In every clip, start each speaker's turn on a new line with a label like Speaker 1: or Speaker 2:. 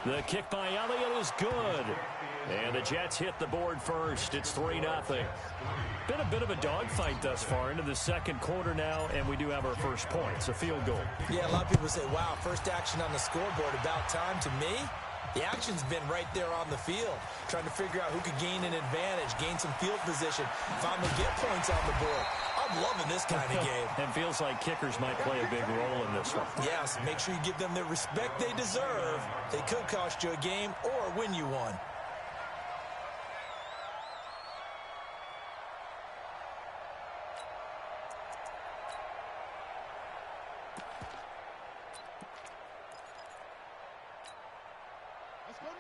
Speaker 1: The kick by Elliott is good. And the Jets hit the board first. It's 3-0. Been a bit of a dogfight thus far into the second quarter now, and we do have our first points, a field goal.
Speaker 2: Yeah, a lot of people say, wow, first action on the scoreboard, about time. To me, the action's been right there on the field, trying to figure out who could gain an advantage, gain some field position, finally get points on the board. I'm loving this kind of game.
Speaker 1: And feels like kickers might play a big role in this one.
Speaker 2: Yes, make sure you give them the respect they deserve. They could cost you a game or win you one.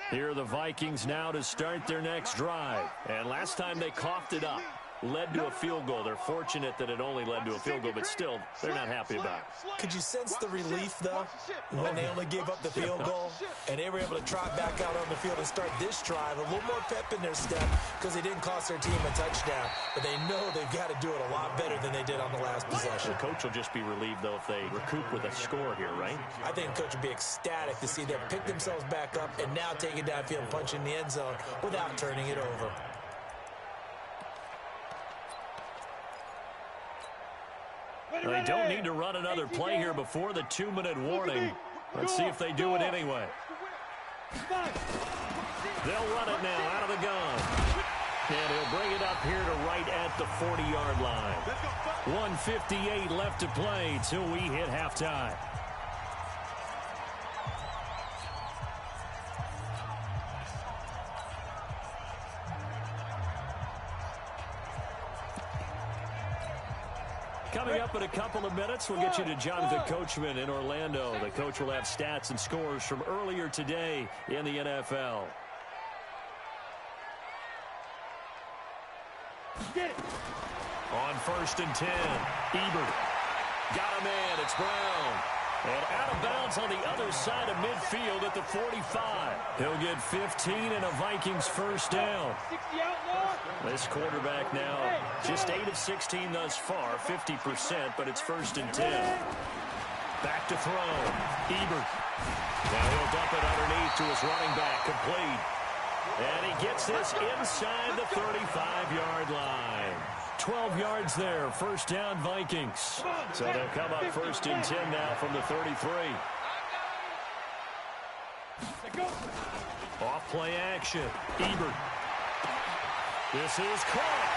Speaker 1: Here are the Vikings now to start their next drive. And last time they coughed it up, led to a field goal. They're fortunate that it only led to a field goal, but still, they're not happy about it.
Speaker 2: Could you sense the relief, though, when they only gave up the field goal and they were able to trot back out on the field and start this drive? A little more pep in their step because they didn't cost their team a touchdown, but they know they've got to do it a lot better than they did on the last possession.
Speaker 1: The coach will just be relieved, though, if they recoup with a score here, right?
Speaker 2: I think the coach would be ecstatic to see them pick themselves back up and now take it downfield and punch in the end zone without turning it over.
Speaker 1: They don't need to run another play here before the 2-minute warning. Let's see if they do it anyway. They'll run it now out of the gun. And he'll bring it up here to right at the 40-yard line. 1:58 left to play till we hit halftime. Coming up in a couple of minutes, we'll get you to Jonathan Coachman in Orlando. The coach will have stats and scores from earlier today in the NFL. On 1st and 10, Ebert. Got a man, it's Brown. And out of bounds on the other side of midfield at the 45. He'll get 15 and a Vikings first down. This quarterback now just 8 of 16 thus far, 50%, but it's 1st and 10. Back to throw. Ebert. Now he'll dump it underneath to his running back, complete. And he gets this inside the 35-yard line. 12 yards there, first down Vikings. So they'll come up 1st and 10 now from the 33. Off play action. Ebert. This is caught.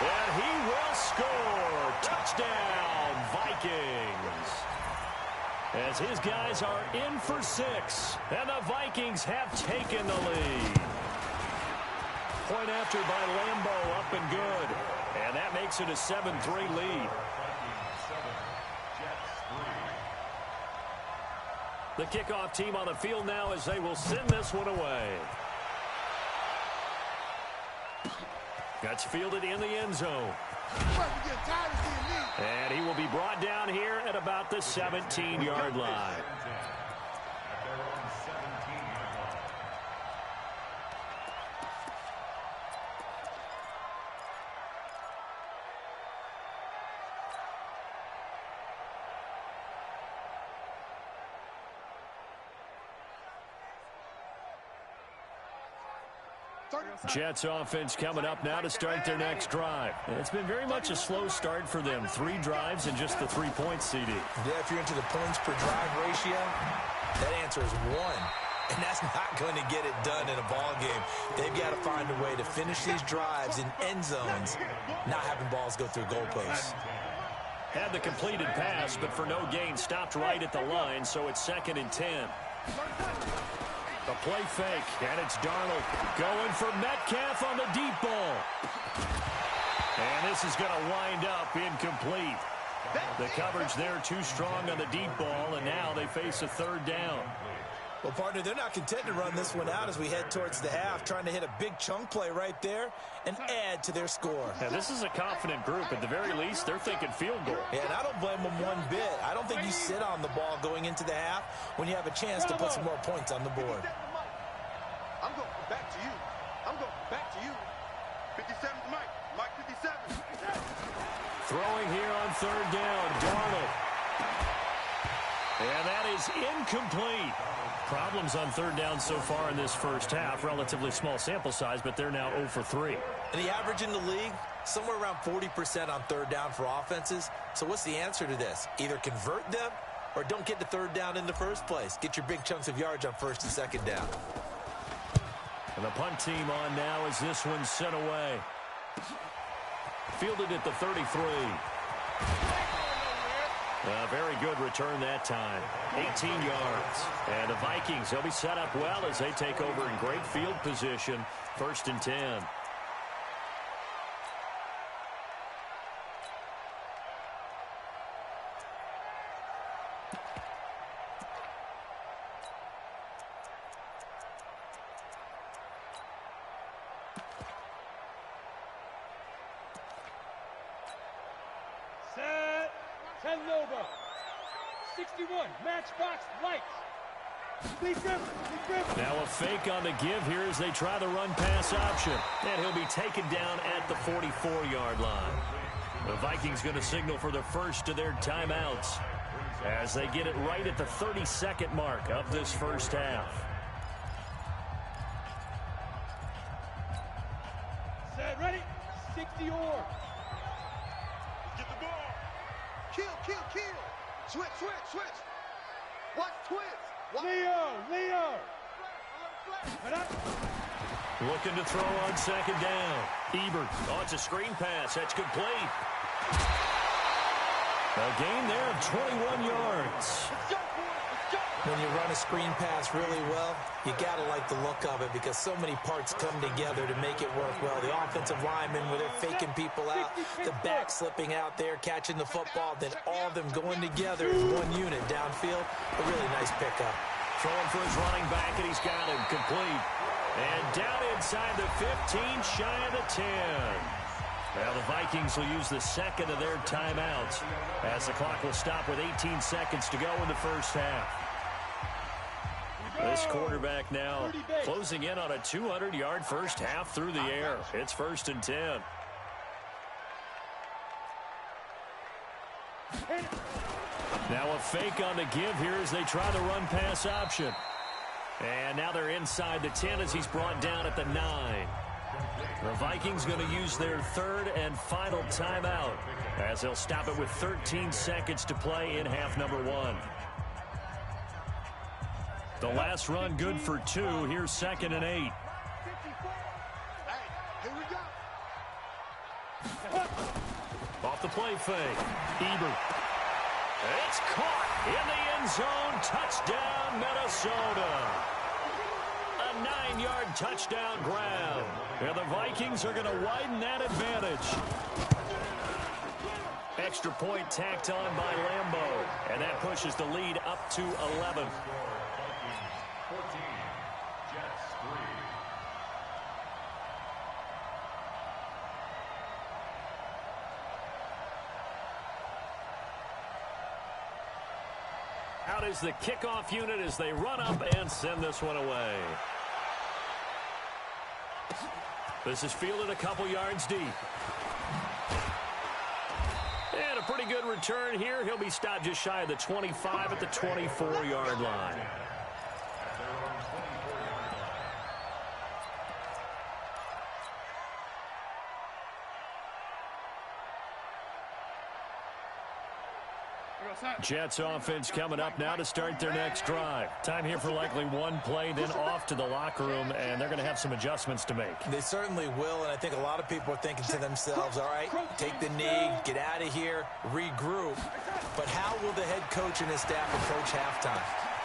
Speaker 1: And he will score. Touchdown, Vikings. As his guys are in for 6. And the Vikings have taken the lead. Point after by Lambeau, up and good. And that makes it a 7-3 lead. The kickoff team on the field now as they will send this one away. That's fielded in the end zone. And he will be brought down here at about the 17-yard line. Jets offense coming up now to start their next drive. It's been very much a slow start for them. 3 drives and just the 3 points, CD.
Speaker 2: Yeah, if you're into the points per drive ratio, that answer is 1. And that's not going to get it done in a ball game. They've got to find a way to finish these drives in end zones, not having balls go through goalposts.
Speaker 1: Had the completed pass, but for no gain, stopped right at the line, so it's 2nd and 10. The play fake, and it's Darnold going for Metcalf on the deep ball. And this is going to wind up incomplete. The coverage there too strong on the deep ball, and now they face a 3rd down.
Speaker 2: Well, partner, they're not content to run this one out as we head towards the half, trying to hit a big chunk play right there and add to their score.
Speaker 1: Now, this is a confident group. At the very least, they're thinking field goal.
Speaker 2: Yeah, and I don't blame them one bit. I don't think you sit on the ball going into the half when you have a chance to put some more points on the board.
Speaker 3: I'm going back to you. I'm going back to you. 57's Mike. Mike 57.
Speaker 1: Throwing here on 3rd down, Darnold. And that is incomplete. problems on third down so far in this first half. Relatively small sample size, but they're now 0 for 3.
Speaker 2: And the average in the league, somewhere around 40% on third down for offenses. So what's the answer to this? Either convert them or don't get to third down in the first place. Get your big chunks of yards on first and second down.
Speaker 1: And the punt team on now as this one's sent away. Fielded at the 33. A very good return that time. 18 yards. And the Vikings, they'll be set up well as they take over in great field position. First and 10.
Speaker 4: Set. 10 Nova. 61. Matchbox lights.
Speaker 1: Now a fake on the give here as they try the run-pass option. And he'll be taken down at the 44-yard line. The Vikings going to signal for the first of their timeouts as they get it right at the 32nd mark of this first half.
Speaker 4: Set, ready. 60 or.
Speaker 3: Get the ball. Kill. Switch. Watch twist.
Speaker 4: Leo.
Speaker 1: Looking to throw on second down. Ebert. Oh, it's a screen pass. That's complete. A gain there of 21 yards.
Speaker 2: When you run a screen pass really well, you got to like the look of it because so many parts come together to make it work well. The offensive linemen, where they're faking people out, the back slipping out there, catching the football, then all of them going together as one unit downfield. A really nice pickup.
Speaker 1: Throwing for his running back, and he's got him complete. And down inside the 15, shy of the 10. Now the Vikings will use the second of their timeouts as the clock will stop with 18 seconds to go in the first half. This quarterback now closing in on a 200-yard first half through the air. It's first and 10. Now a fake on the give here as they try the run-pass option. And now they're inside the 10 as he's brought down at the 9. The Vikings going to use their third and final timeout as they'll stop it with 13 seconds to play in half number 1. The last run good for 2. Here's second and 8.
Speaker 3: Hey, here we go.
Speaker 1: Off the play fake. Ebert. It's caught in the end zone. Touchdown, Minnesota. A 9-yard touchdown grab. And the Vikings are going to widen that advantage. Extra point tacked on by Lambeau. And that pushes the lead up to 11. Out is the kickoff unit as they run up and send this one away. This is fielded a couple yards deep. And a pretty good return here. He'll be stopped just shy of the 25 at the 24-yard line. Jets offense coming up now to start their next drive. Time here for likely one play, then off to the locker room, and they're going to have some adjustments to make.
Speaker 2: They certainly will, and I think a lot of people are thinking to themselves, all right, take the knee, get out of here, regroup. But how will the head coach and his staff approach halftime?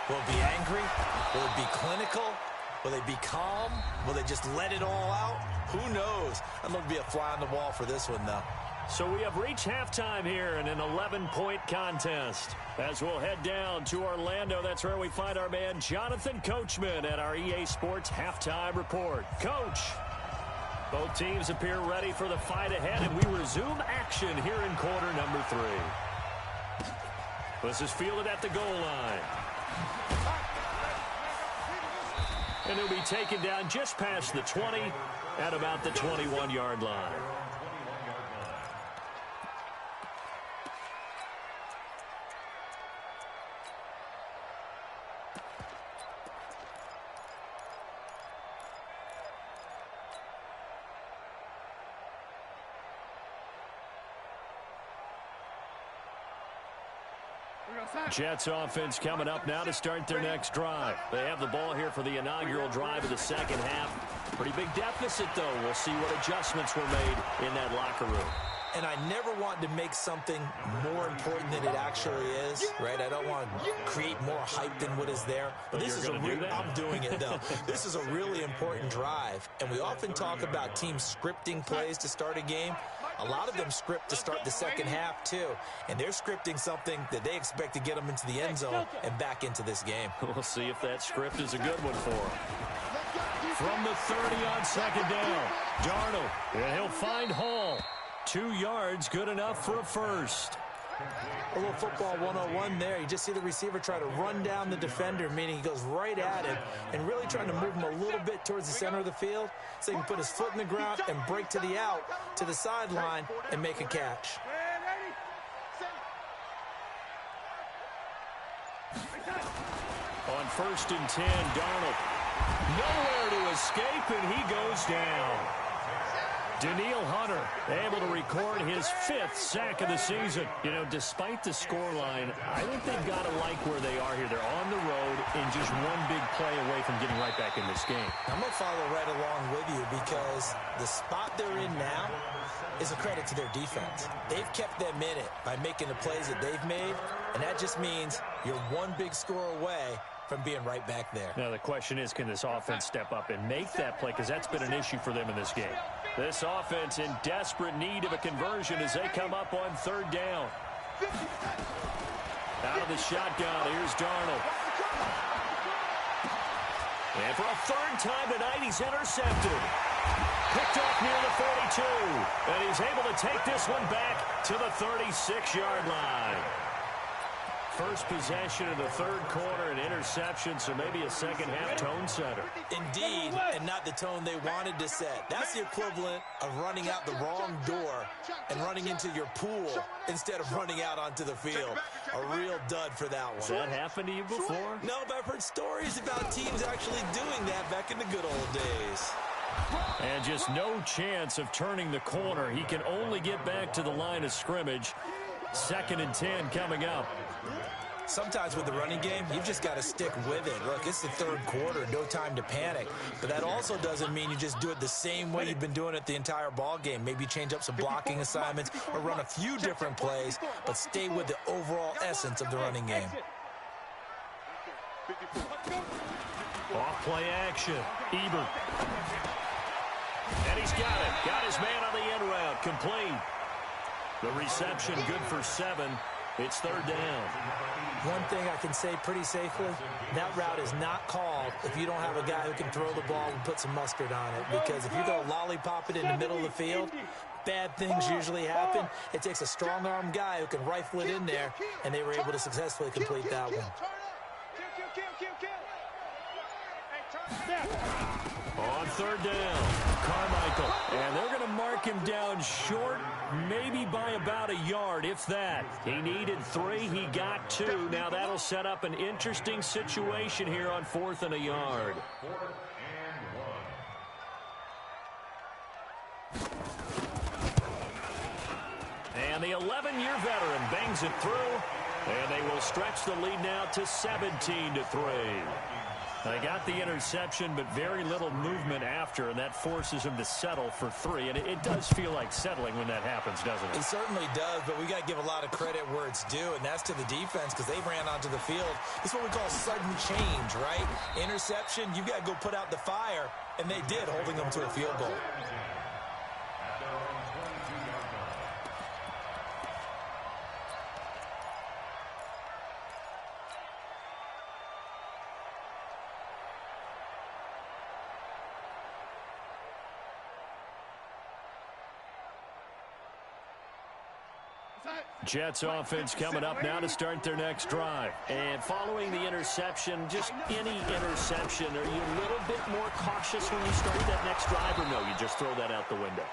Speaker 2: Will it be angry? Will it be clinical? Will they be calm? Will they just let it all out? Who knows? I'm going to be a fly on the wall for this one, though.
Speaker 1: So we have reached halftime here in an 11-point contest. As we'll head down to Orlando, that's where we find our man Jonathan Coachman at our EA Sports Halftime Report. Coach, both teams appear ready for the fight ahead, and we resume action here in quarter number 3. This is fielded at the goal line. And he'll be taken down just past the 20 at about the 21-yard line. Jets offense coming up now to start their next drive. They have the ball here for the inaugural drive of the second half. Pretty big deficit, though. We'll see what adjustments were made in that locker room.
Speaker 2: And I never want to make something more important than it actually is, right? I don't want to create more hype than what is there. But this is I'm doing it, though. This is a really important drive. And we often talk about teams scripting plays to start a game. A lot of them script to start the second half, too. And they're scripting something that they expect to get them into the end zone and back into this game.
Speaker 1: We'll see if that script is a good one for them. From the 30 on second down, Darnold, and he'll find Hall. 2 yards, good enough for a first.
Speaker 2: A little football 101 there. You just see the receiver try to run down the defender, meaning he goes right at him and really trying to move him a little bit towards the center of the field so he can put his foot in the ground and break to the out, to the sideline, and make a catch.
Speaker 1: On 1st and 10, Darnold. Nowhere to escape, and he goes down. Daniil Hunter able to record his 5th sack of the season. You know, despite the scoreline, I think they've got to like where they are here. They're on the road and just one big play away from getting right back in this game.
Speaker 2: I'm going to follow right along with you because the spot they're in now is a credit to their defense. They've kept them in it by making the plays that they've made, and that just means you're one big score away from being right back there.
Speaker 1: Now the question is, can this offense step up and make that play? Because that's been an issue for them in this game. This offense in desperate need of a conversion as they come up on 3rd down. Out of the shotgun, here's Darnold. And for a 3rd time tonight, he's intercepted. Picked off near the 42. And he's able to take this one back to the 36-yard line. First possession of the 3rd quarter, an interception, so maybe a second-half tone setter.
Speaker 2: Indeed, and not the tone they wanted to set. That's the equivalent of running out the wrong door and running into your pool instead of running out onto the field. A real dud for that one.
Speaker 1: Has that happened to you before?
Speaker 2: No, but I've heard stories about teams actually doing that back in the good old days.
Speaker 1: And just no chance of turning the corner. He can only get back to the line of scrimmage. 2nd and 10 coming up.
Speaker 2: Sometimes with the running game, you've just got to stick with it. Look, it's the 3rd quarter, no time to panic. But that also doesn't mean you just do it the same way you've been doing it the entire ball game. Maybe change up some blocking assignments or run a few different plays, but stay with the overall essence of the running game.
Speaker 1: Off play action. Ebert. And he's got it. Got his man on the end route. Complete. The reception good for 7. It's 3rd down.
Speaker 2: One thing I can say pretty safely, that route is not called if you don't have a guy who can throw the ball and put some mustard on it. Because if you go lollipop it in the middle of the field, bad things usually happen. It takes a strong-arm guy who can rifle it in there, and they were able to successfully complete that one.
Speaker 1: On 3rd down, Carmichael. And they're going to mark him down short, maybe by about a yard, if that. He needed 3. He got 2. Now that'll set up an interesting situation here on 4th and a yard. And the 11-year veteran bangs it through. And they will stretch the lead now to 17-3. They got the interception, but very little movement after, and that forces him to settle for 3. And it does feel like settling when that happens, doesn't it?
Speaker 2: It certainly does, but we got to give a lot of credit where it's due, and that's to the defense because they ran onto the field. It's what we call sudden change, right? Interception, you've got to go put out the fire, and they did, holding them to a field goal.
Speaker 1: Jets offense coming up now to start their next drive. And following the interception, just any interception, are you a little bit more cautious when you start that next drive, or no, you just throw that out the window?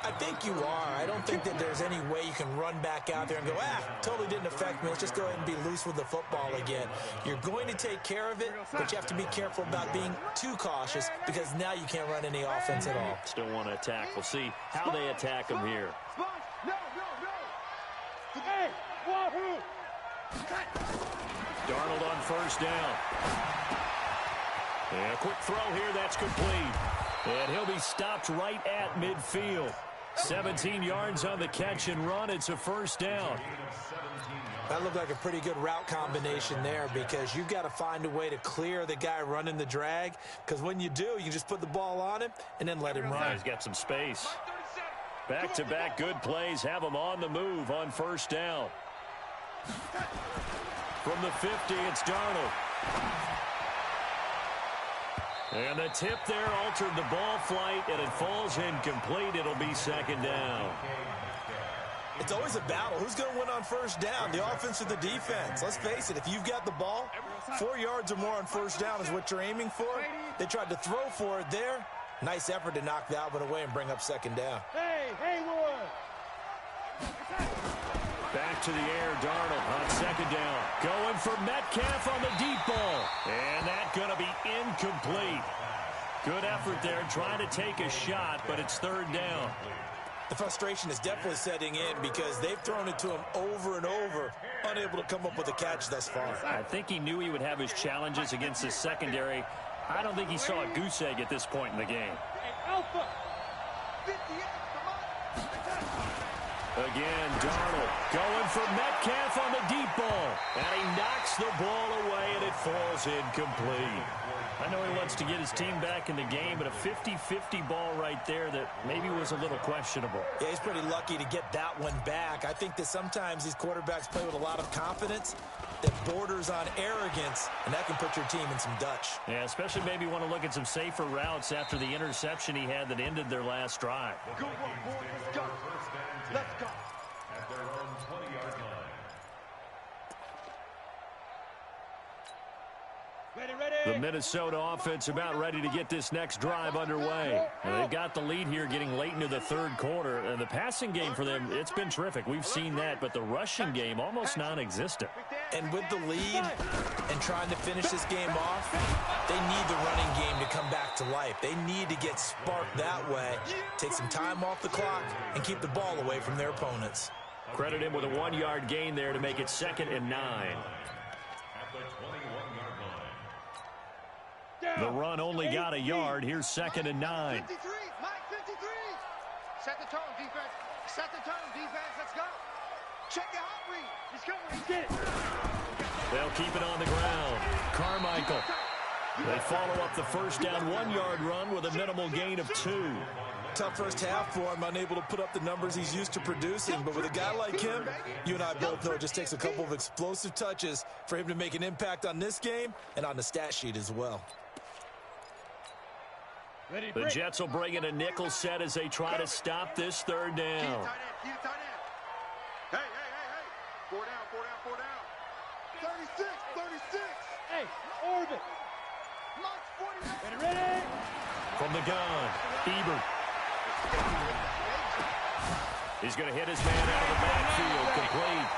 Speaker 2: I think you are. I don't think that there's any way you can run back out there and go, totally didn't affect me. Let's just go ahead and be loose with the football again. You're going to take care of it, but you have to be careful about being too cautious because now you can't run any offense at all.
Speaker 1: Still want to attack. We'll see how they attack him here. Darnold on first down. And a quick throw here, that's complete. And he'll be stopped right at midfield. 17 yards on the catch and run. It's a first down.
Speaker 2: That looked like a pretty good route combination there because you've got to find a way to clear the guy running the drag, because when you do, you just put the ball on him and then let him run.
Speaker 1: He's got some space. Back-to-back good plays have him on the move on first down. From the 50, it's Darnold. And the tip there altered the ball flight, and it falls incomplete. It'll be second down.
Speaker 2: It's always a battle. Who's going to win on first down, the offense or the defense? Let's face it, if you've got the ball, 4 yards or more on first down is what you're aiming for. They tried to throw for it there. Nice effort to knock that one away and bring up second down.
Speaker 4: Hey, Haywood!
Speaker 1: Back to the air, Darnold on second down. Going for Metcalf on the deep ball. And that's going to be incomplete. Good effort there, trying to take a shot, but it's third down.
Speaker 2: The frustration is definitely setting in because they've thrown it to him over and over, unable to come up with a catch thus far.
Speaker 1: I think he knew he would have his challenges against his secondary. I don't think he saw a goose egg at this point in the game.
Speaker 4: Alpha!
Speaker 1: Again, Darnold going for Metcalf on the deep ball. And he knocks the ball away, and it falls incomplete. I know he wants to get his team back in the game, but a 50-50 ball right there that maybe was a little questionable.
Speaker 2: Yeah, he's pretty lucky to get that one back. I think that sometimes these quarterbacks play with a lot of confidence that borders on arrogance, and that can put your team in some Dutch.
Speaker 1: Yeah, especially maybe want to look at some safer routes after the interception he had that ended their last drive.
Speaker 3: Good one, boys. Let's go. Let's go.
Speaker 5: At their own 20-yard line.
Speaker 1: The Minnesota offense about ready to get this next drive underway. And they've got the lead here getting late into the third quarter. And the passing game for them, it's been terrific. We've seen that, but the rushing game almost non-existent.
Speaker 2: And with the lead and trying to finish this game off, they need the running game to come back to life. They need to get sparked that way, take some time off the clock, and keep the ball away from their opponents.
Speaker 1: Credit him with a 1-yard gain there to make it 2nd and 9. The run only got a yard. Here's 2nd and 9.
Speaker 3: 53, Mike, 53. Set the tone, defense. Set the tone, defense. Let's go. Check your hot read. He's going. He's
Speaker 4: Get it.
Speaker 1: They'll keep it on the ground. Carmichael. They follow up the first down 1-yard run with a minimal gain of 2.
Speaker 2: Tough first half for him, unable to put up the numbers he's used to producing. But with a guy like him, you and I both know it just takes a couple of explosive touches for him to make an impact on this game and on the stat sheet as well.
Speaker 1: The Jets will bring in a nickel set as they try to stop this third down.
Speaker 3: Keep tight end. Hey, hey, hey, hey. 4 down, 4 down, 4 down. 36, 36.
Speaker 4: Hey, orbit.
Speaker 3: Mike's 49.
Speaker 4: Ready?
Speaker 1: From the gun, Ebert. He's going to hit his man out of the backfield, complete.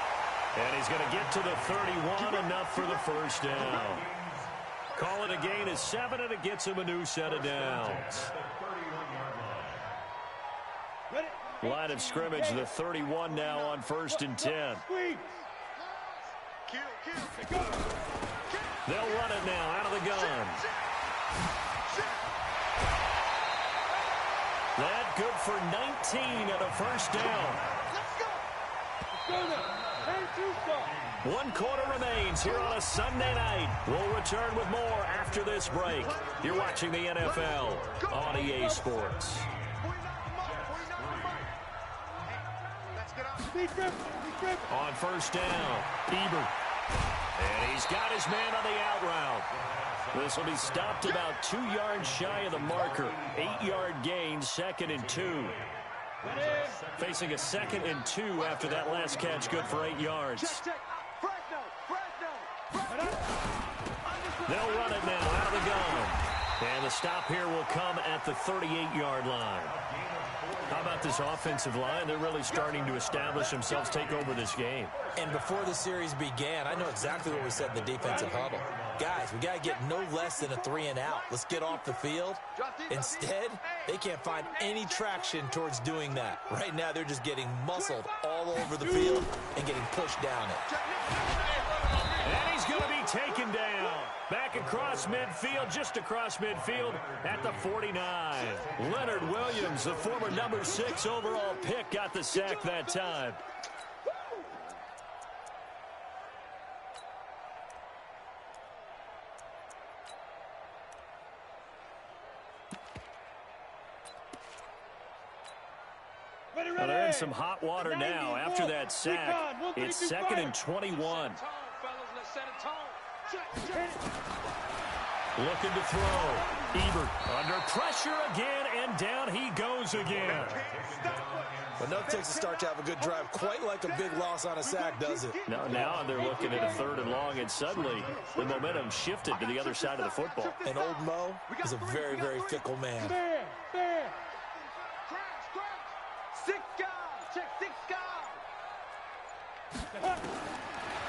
Speaker 1: And he's going to get to the 31, enough for the first down. Call it a gain of 7, and it gets him a new set of downs. Line of scrimmage, the 31 now on 1st and 10. They'll run it now out of the gun. That good for 19 and a first down.
Speaker 4: Let's go now. 10-2 start.
Speaker 1: 1 quarter remains here on a Sunday night. We'll return with more after this break. You're watching the NFL on EA Sports. On first down, Ebert. And he's got his man on the out route. This will be stopped about 2 yards shy of the marker. 8-yard gain, 2nd and 2. Facing a 2nd and 2 after that last catch, good for 8 yards. They'll run it now out of the gun. And the stop here will come at the 38-yard line. How about this offensive line? They're really starting to establish themselves, take over this game.
Speaker 2: And before the series began, I know exactly what we said in the defensive huddle. Guys, we got to get no less than a 3 and out. Let's get off the field. Instead, they can't find any traction towards doing that. Right now, they're just getting muscled all over the field and getting pushed down it.
Speaker 1: He's going to be taken down. Back across midfield, just across midfield at the 49. Leonard Williams, the former number 6 overall pick, got the sack that time. Well, they're in some hot water now after that sack. It's 2nd and 21. Looking to throw. Ebert under pressure again, and down he goes again.
Speaker 2: But no takes to start to have a good drive, quite like a big loss on a sack, does it?
Speaker 1: No, now they're looking at a 3rd and long, and suddenly the momentum shifted to the other side of the football.
Speaker 2: And old Mo is a very, very fickle man.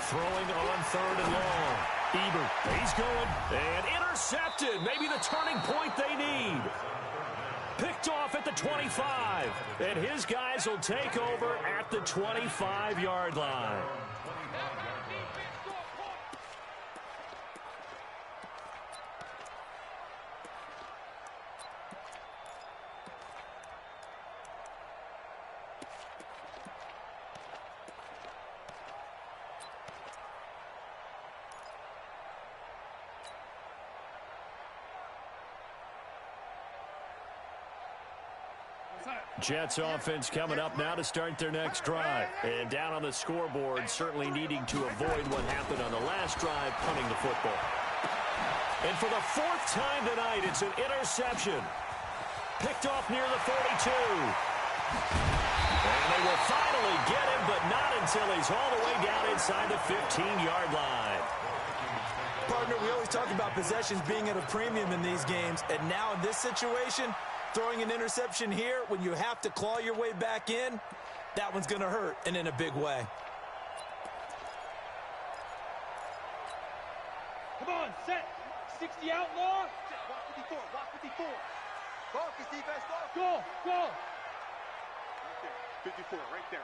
Speaker 1: Throwing on 3rd and long. Ebert, he's going, and intercepted. Maybe the turning point they need. Picked off at the 25, and his guys will take over at the 25-yard line. Jets offense coming up now to start their next drive. And down on the scoreboard, certainly needing to avoid what happened on the last drive, punting the football. And for the 4th time tonight, it's an interception. Picked off near the 42. And they will finally get him, but not until he's all the way down inside the 15-yard line.
Speaker 2: Partner, we always talk about possessions being at a premium in these games, and now in this situation, throwing an interception here when you have to claw your way back in, that one's going to hurt, and in a big way.
Speaker 4: Come on, set. 60 outlaw.
Speaker 3: Walk 54, walk 54. Focus, defense, focus.
Speaker 4: Go, go.
Speaker 3: 54, right there.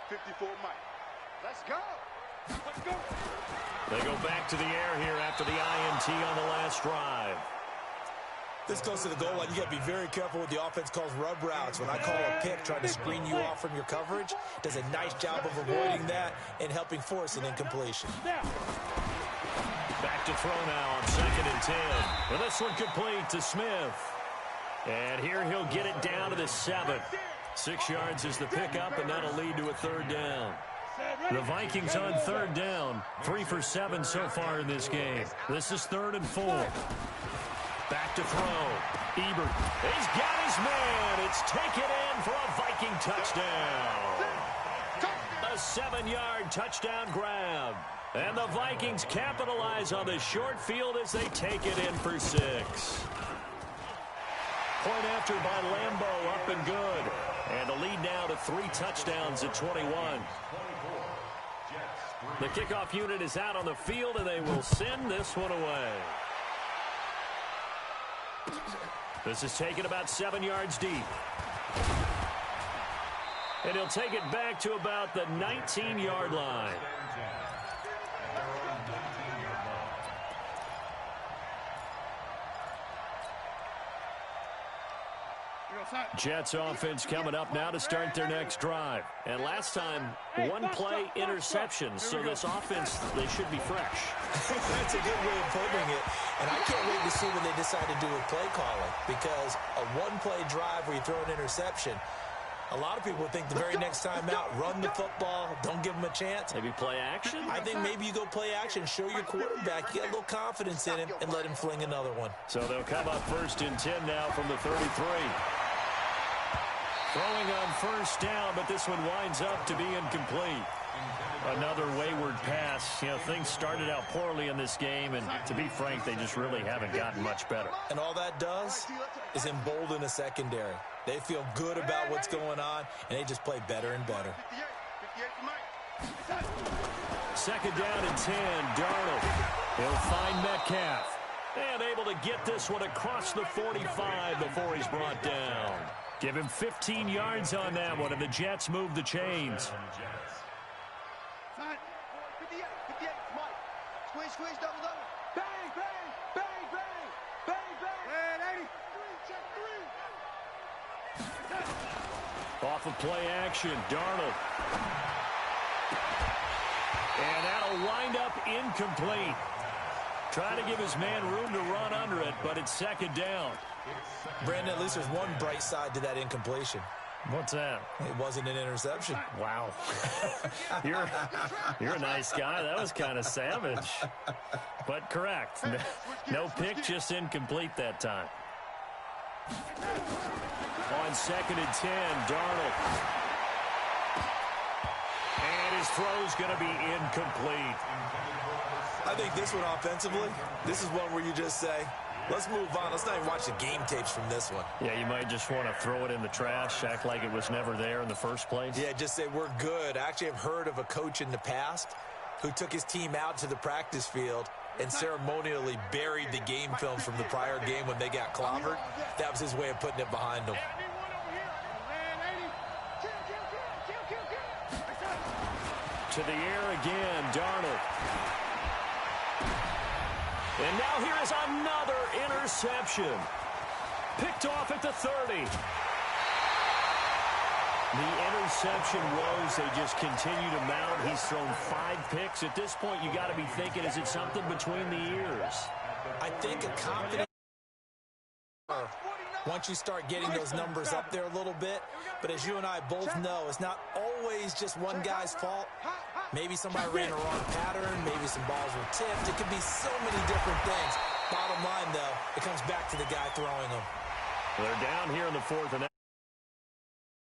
Speaker 3: 54, Mike. Let's go. Let's go.
Speaker 1: They go back to the air here after the INT on the last drive.
Speaker 2: This close to the goal line, you got to be very careful what the offense calls rub routes. When I call a pick, trying to screen you off from your coverage, does a nice job of avoiding that and helping force an incompletion.
Speaker 1: Back to throw now on 2nd and 10. Well, this one complete to Smith. And here he'll get it down to the 7. 6 yards is the pickup, and that'll lead to a 3rd down. The Vikings on 3rd down. 3 for 7 so far in this game. This is 3rd and 4. Back to throw. Ebert. He's got his man. It's taken in for a Viking touchdown. A 7-yard touchdown grab. And the Vikings capitalize on the short field as they take it in for 6. Point after by Lambeau, up and good. And the lead now to 3 touchdowns at 21. The kickoff unit is out on the field, and they will send this one away. This is taken about 7 yards deep. And he'll take it back to about the 19-yard line. Jets offense coming up now to start their next drive. And last time, 1-play interception. So this offense, they should be fresh.
Speaker 2: That's a good way of putting it. And I can't wait to see what they decide to do with play calling. Because a 1-play drive where you throw an interception, a lot of people think the very next time out, run the football, don't give them a chance.
Speaker 1: Maybe play action?
Speaker 2: I think maybe you go play action, show your quarterback, you get a little confidence in him, and let him fling another one.
Speaker 1: So they'll come up 1st and 10 now from the 33. Throwing on 1st down, but this one winds up to be incomplete. Another wayward pass. You know, things started out poorly in this game, and to be frank, they just really haven't gotten much better.
Speaker 2: And all that does is embolden a secondary. They feel good about what's going on, and they just play better and better.
Speaker 1: 2nd down and 10, Darnold. He'll find Metcalf. And able to get this one across the 45 before he's brought down. Give him 15 yards on that one, and the Jets move the chains.
Speaker 3: Squeeze, squeeze, double, double.
Speaker 4: Bang, bang, bang, bang, bang, bang.
Speaker 3: Hey, 80.
Speaker 4: Check three.
Speaker 1: Off of play action, Darnold. And that'll wind up incomplete. Trying to give his man room to run under it, but it's second down.
Speaker 2: Brandon, at least there's one bright side to that incompletion.
Speaker 1: What's that?
Speaker 2: It wasn't an interception.
Speaker 1: Wow. You're a nice guy. That was kind of savage. But correct. No pick, just incomplete that time. On 2nd and 10, Darnold. And his throw's going to be incomplete.
Speaker 2: I think this one offensively, this is one where you just say, let's move on. Let's not even watch the game tapes from this one.
Speaker 1: Yeah, you might just want to throw it in the trash, act like it was never there in the first place.
Speaker 2: Yeah, just say we're good. I actually have heard of a coach in the past who took his team out to the practice field and ceremonially buried the game film from the prior game when they got clobbered. That was his way of putting it behind them.
Speaker 1: To the air again, Darnold. And now here is another interception. Picked off at the 30. The interception woes, they just continue to mount. He's thrown 5 picks. At this point, you got to be thinking, is it something between the ears?
Speaker 2: I think a confident once you start getting those numbers up there a little bit. But as you and I both know, it's not always just one guy's fault. Maybe somebody ran a wrong pattern. Maybe some balls were tipped. It could be so many different things. Bottom line, though, it comes back to the guy throwing them.
Speaker 1: They're down here in the 4th. And